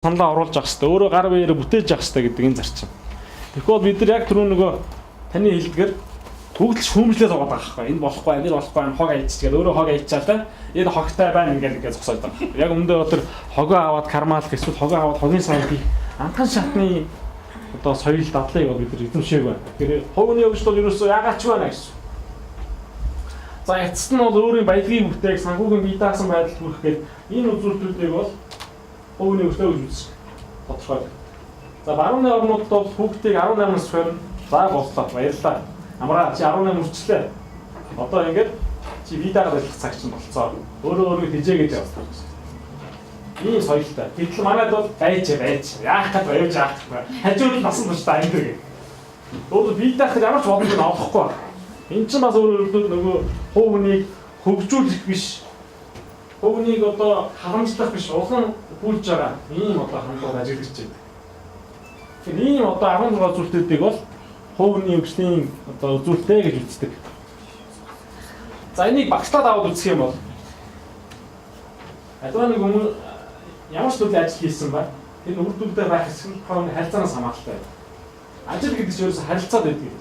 Саналаа оруулж авах хэрэгтэй. Өөрөө гар биеэрээ бүтээж авах хэрэгтэй гэдэг энэ зарчим. Тэгэхгүй бид нар яг түрүү нөгөө таны хэлдгээр төгөлж шүүмжлээд байгаа байхгүй. Энэ болохгүй, энэ болохгүй, хог айччихгээд өөрөө хог айччаа та. Энэ хогтай байна ингээд зогсоод байгаа. Яг өмнөдөө өдөр хогоо аваад кармал эсвэл хогоо аваад хогийн савыг амтхан шатны одоо соёл дадлыг бол бид нар эзэмшээг байна. Тэгэхээр хогны өвчт бол ерөөсөө яагаад ч байна гэсэн. За эцэст нь бол өөрийн баялагын бүтээг санхүүгийн бие даасан байдалд хүрэх гээд энэ үзүүлэлтүүдийг бол хогны өвчтөө гэж үзсэн. Тодорхой. За барууны орнуудад бол хүүхдийг 18-наас хойно за боллоо. Баярлалаа. Амраа чи 18 хүрчлээ. Одоо ингээд чи бие даагаад ажиллах цаг чинь болцоо. Өөрөө хижээгээд явах. Ийм соёлтой. Гэтэл манайд бол байж. Яах гээд баяж яах вэ? Хажууд насан туршдаа амьд гэх. Өөрөө бие даахад ямар ч боломж олохгүй. Энд чинь бас өөрөө нөгөө хөвгнийг хөгжүүлэх биш. Хөвгнийг одоо харамжлах биш. Улам хүлж байгаа. Ийм одоо хамтдаа ажиллаж байна. Тэгэхээр ийм одоо 16 зүйлүүдийг бол хөвгний өвчтөний одоо үзүүлэлтээ гэж үздэг. За энийг багшлаад аваад үзэх юм бол адваа нэг хүмүүс ямар ч төрлийн ажил хийсэн ба энэ үр дүндээ байх хэсэг нь харилцаанаас хамааралтай байна. Ажил гэдэг чинь ерөөсө харилцаад байдаг юм.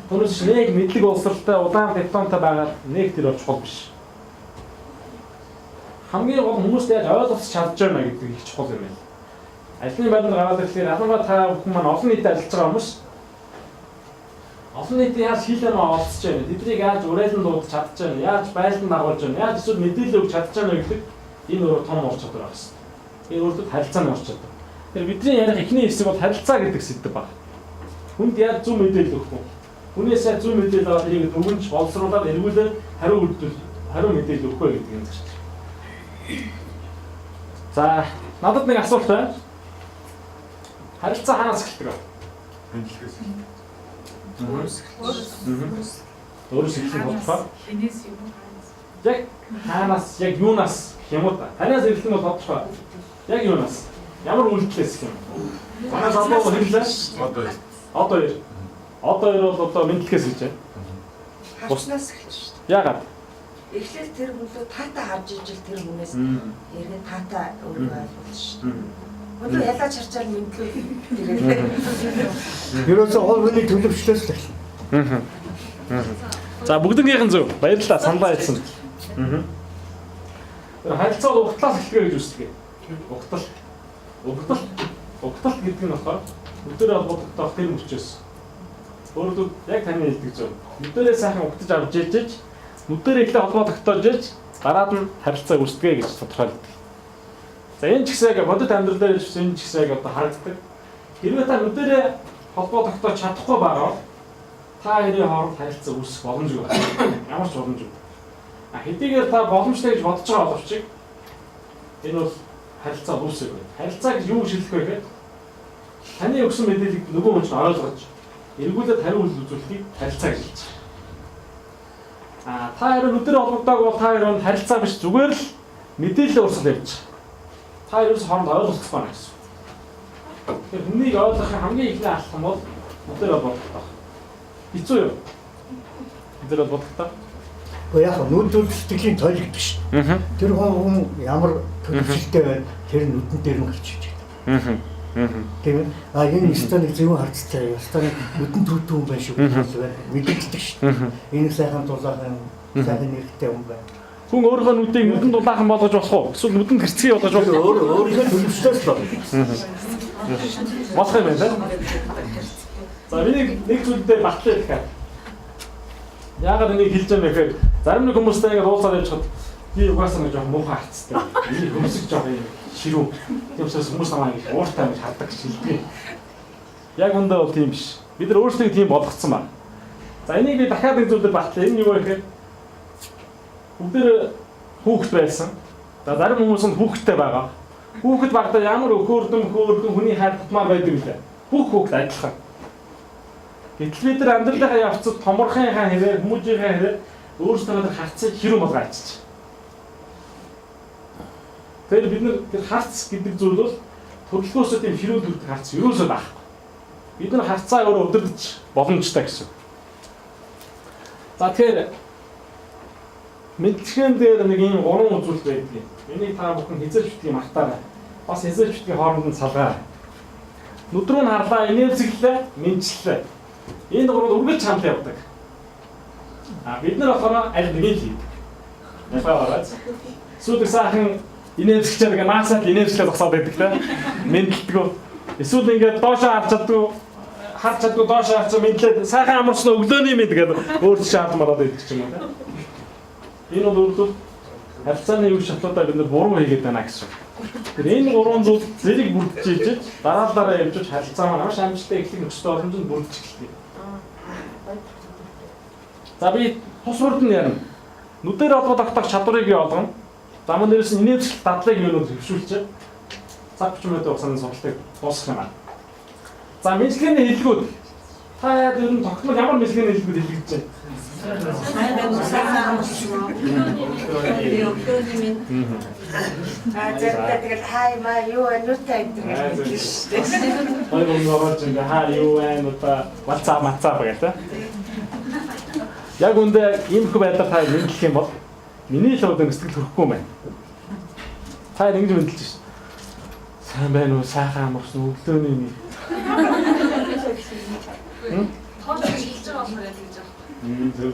Түүнээс нэг мэдлэг боловсралтай удаан дипломтой байгаа нэг тэр бол чухал биш. Хамгийн гол хүмүүст яг ойлгох чадж байна гэдэг их чухал юм байна. Ажлын байдлаар гараад ирэхээр алангуй та бүхэн маань олон нийтэд ажиллаж байгаа хүмүүс олон нийтийн яаж хийлээ нөө олцож байна. Тэднийг яаж урайлан дуудаж чадж байна. Яаж байлдан дагуулж байна. Яаж эсвэл мэдээлэл өгч чадж байна гэдэг энэ өөрөө том ур чадвар байна. Энэ өөрөлд харилцааны ур чадвар. Тэгэхээр бидний ярих эхний хэсэг бол харилцаа гэдэг сэдв байна. Хүнд яаж зөв мэдээлэл өгөх вэ? Хүнээсээ зөв мэдээлэл аваад тэрийг өгөнч боловсруулаад эргүүлээд хариу мэдээлэл өгөх вэ гэдэг юм зэрэг. За, надад нэг асуулт байна. Харилцаа хаанаас эхэлдэг вэ? Өөрөөс эхлэх бодлоо. Хинээс юм уу? Яг хаанаас, яг юунаас гэх юм уу та? Танаас эхлэх нь бол бодлоо. Яг юунаас? Ямар үйлдэлээс гэх юм? Манай залуу хэллээ. Одоо ер бол одоо мэдлэгээс хэлж байна. Харснаас эхэлж шүү дээ. Яагаад? Эхлээл тэр хүнлөө таата харж ижил тэр хүнээс эргээд таата өөрөө ойлгуулж шүү дээ. Өнөө ялаач харчаар мэдлээ. Ерөөсөө хол хүний төлөвчлөөс л эхэлнэ. За бүгднийхэн зөв. Баярлалаа саналаа хэлсэн. Тэр харилцаа бол угтлаас эхлэхэ гэж үздэг. Угтал гэдэг нь болохоор өдөрөө холбогдох тэр мөчөөс. Өөрөөр яг таны хэлдэг зөв. Өдөрөө сайхан угтаж авч ижиж, өдөрөө ихлэ холбогдохтож иж, дараад нь харилцаа үүсгэе гэж тодорхойлдог. За энэ ч гэсэн яг бодит амьдрал дээр энэ ч гэсэн яг одоо харагддаг. Хэрвээ та өдөрөө холбогдохтож чадахгүй байгаа та хоёрын хооронд харилцаа үүсэх боломжгүй байна. Ямар ч боломжгүй. Хэдийгээр та боломжтой гэж бодож байгаа боловч энэ бол харилцаа үүсэх байна. Харилцаа гэж юу шилжих вэ гэхээр таны өгсөн мэдээллийг нөгөө хүн чинь ойлгож эргүүлээд хариу үзүүлэхийг харилцаа гэж хэлж байна. Та хоёр өдөр холбогдоог бол та хоёр харилцаа биш зүгээр л мэдээлэл урсгал явж байгаа. Та хоёроос хооронд ойлголцох байна гэсэн. Тэгэхээр хүнийг ойлгохын хамгийн ихний алхам бол өдөр холбогдох. Хэцүү юу? Өдөр холбогдох. Гэхдээ яг нүд төлөвлөлтийн тойл гэдэг биш. Тэр хүн ямар төлөвлөлттэй байна тэр нүдэн дээр нь гарч иж байгаа. Тийм ээ. Энэ станыг зөвхөн харцтай. Станыг нүдэн төвтэй хүн байх шиг байна. Мэдээлдэг шүү дээ. Энэ сайхан дулаахан сайхан нэрхтэй хүн байна. Хүн өөрийнхөө нүдийг нүдэн дулаахан болгож болох уу? Эсвэл нүдэн гэрцгий болгож болох уу? Өөрийнхөө төлөвчлөөс л байна. Болох юм байна. За миний нэг зүйлдээ батлаа гэхээр яагаад энийг хэлж байгаа юм бэ гэхээр зарим нэг хүмүүстэй ингээд уулзаад явж хад би угаасаа нэг жоох муухай хацтай. Энийг хүмүүсийг жоох юм ширүү. Тиймээс хүмүүс намайг их ууртай гэж хардаг шилдэг. Яг өндөө бол тийм биш. Бид нар өөрсдөө тийм болгоцсон байна. За энийг би дахиад нэг зүйлээр батлаа. Энэ юу вэ гэхээр бүгдээр хүүхэд байсан. За зарим хүмүүс нь хүүхэдтэй байгаа. Хүүхэд багтаа ямар хөөрдөн хүний хайр татмаар байдаг юм лээ. Хүүхэд адилхан. Гэтэл бид нар амьдралынхаа явцад томорхынхаа хэрэг, хүмүүжийнхээ хэрэг өөрсдөө харцыг хэрүү болгоо ачиж. Тэгэхээр бид нар тэр харц гэдэг зүйл бол төрөлхөөсөө тийм хэрүү төрдөг харц юусоо байхгүй. Бид нар харцаа өөрөө өдөрдөж боломжтой гэсэн. За тэгэхээр мэдлэгэн дээр нэг ийм уран үзүүлэлт байдаг юм. Энийг та бүхэн хязгаарч битгий мартаарай. бас эзэлчдгийн хооронд нь салгаа. Нүдрүү нь харлаа, инээмсэглэлээ, мэдчлээ. Энэ гурван үргэлж хамт явдаг. Бид нар болохоор аль нэгийг хийдэг. Япаа сүйдэг сайхан инээмсэгчээр ингээ наасаад инээмсэглээ зогсоод байдаг те. Мэдлэлтгүү. Эсвэл ингээд доошоо харж чаддгүй доошоо харж мэдлээд сайхан амарсан өглөөний мэд гэдэг өөр шаардлага мараад байдаг ч юм уу те. Энэ бол өөрөлдөл харилцааны үе шатлуудаа бид нар буруу хийгээд байна гэсэн. Тэр энэ гурван зүйл зэрэг бүрдэж дараа явж харилцаа маань маш амжилттай эхлэх нөхцөл боломжинд бүрдэж эхэлдэг. За би тусвард нь ярина. Нүдээр олгоо тогтоох чадварыг олгоно. За мөн дээрээс инээмсэглэл дадлыг юунууд хөвшүүлж цаг 30 минутын хугацаанд сургалтыг дуусгах юм аа. За мэдлэгийн хэллэгүүд та яа ер нь тогтмол ямар мэдлэгийн хэллэгүүд хэлэгдэж байна? тэгэл хай маа юу анутай гэдэг шүү дээ. Хаа юу анута ватсап гэдэг. Яг үндэ иймэрхүү байдлаар та мэдлэх юм бол миний л өдөр сэтгэл төрөхгүй юм байна. Та ингэж мэдлэж шээ. Сайн байна уу? Сайхан амарсан өглөөний нэг. Тооч хэлж байгаа болохоор яг гэж байна. Зөв.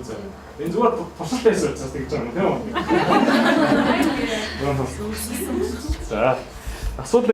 Энэ зүгээр тусалтай байсан учраас тэгж байгаа юм тийм үү? За. Асуудал